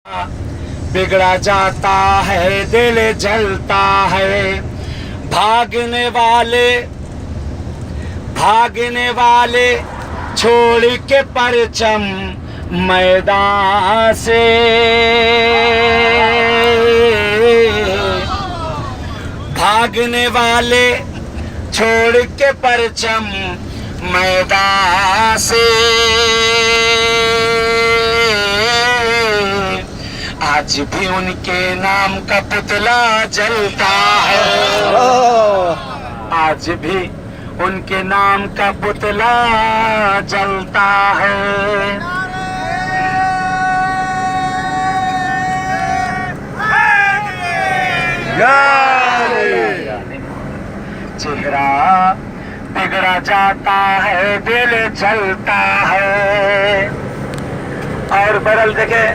बिगड़ा जाता है, दिल जलता है। भागने वाले छोड़ के परचम मैदान से, भागने वाले छोड़ के परचम मैदान से, आज भी उनके नाम का पुतला जलता है। आज भी उनके नाम का पुतला जलता है। चेहरा बिगड़ा जाता है, दिल जलता है। और बदल देखे,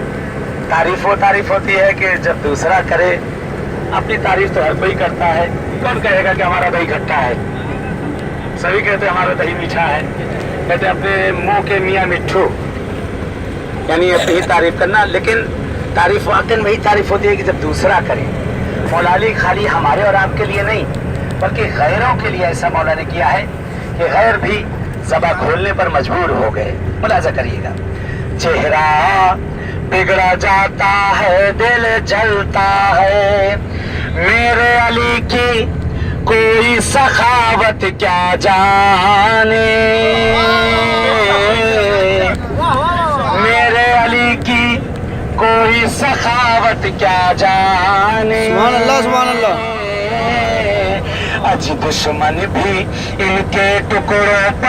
तारीफ होती है कि जब दूसरा करे। अपनी तारीफ तो हर कोई करता है। कौन कहेगा कि हमारा दही खट्टा है? सभी कहते हमारा दही मीठा है। कहते अपने मुंह के मियाँ मिट्ठू, यानी अपनी ही तारीफ करना। लेकिन तारीफ वाकई वही तारीफ होती है कि जब दूसरा करे। मौला अली खाली हमारे और आपके लिए नहीं, बल्कि गैरों के लिए ऐसा मौला ने किया है कि गैर भी ज़बान खोलने पर मजबूर हो गए। मुलाजा करिएगा। चेहरा बिगड़ा जाता है, दिल जलता है। मेरे अली की कोई सखावत क्या जाने, मेरे अली की कोई सखावत क्या जाने। सुभान अल्लाह, सुभान अल्लाह। आज दुश्मन भी इनके टुकड़ों पर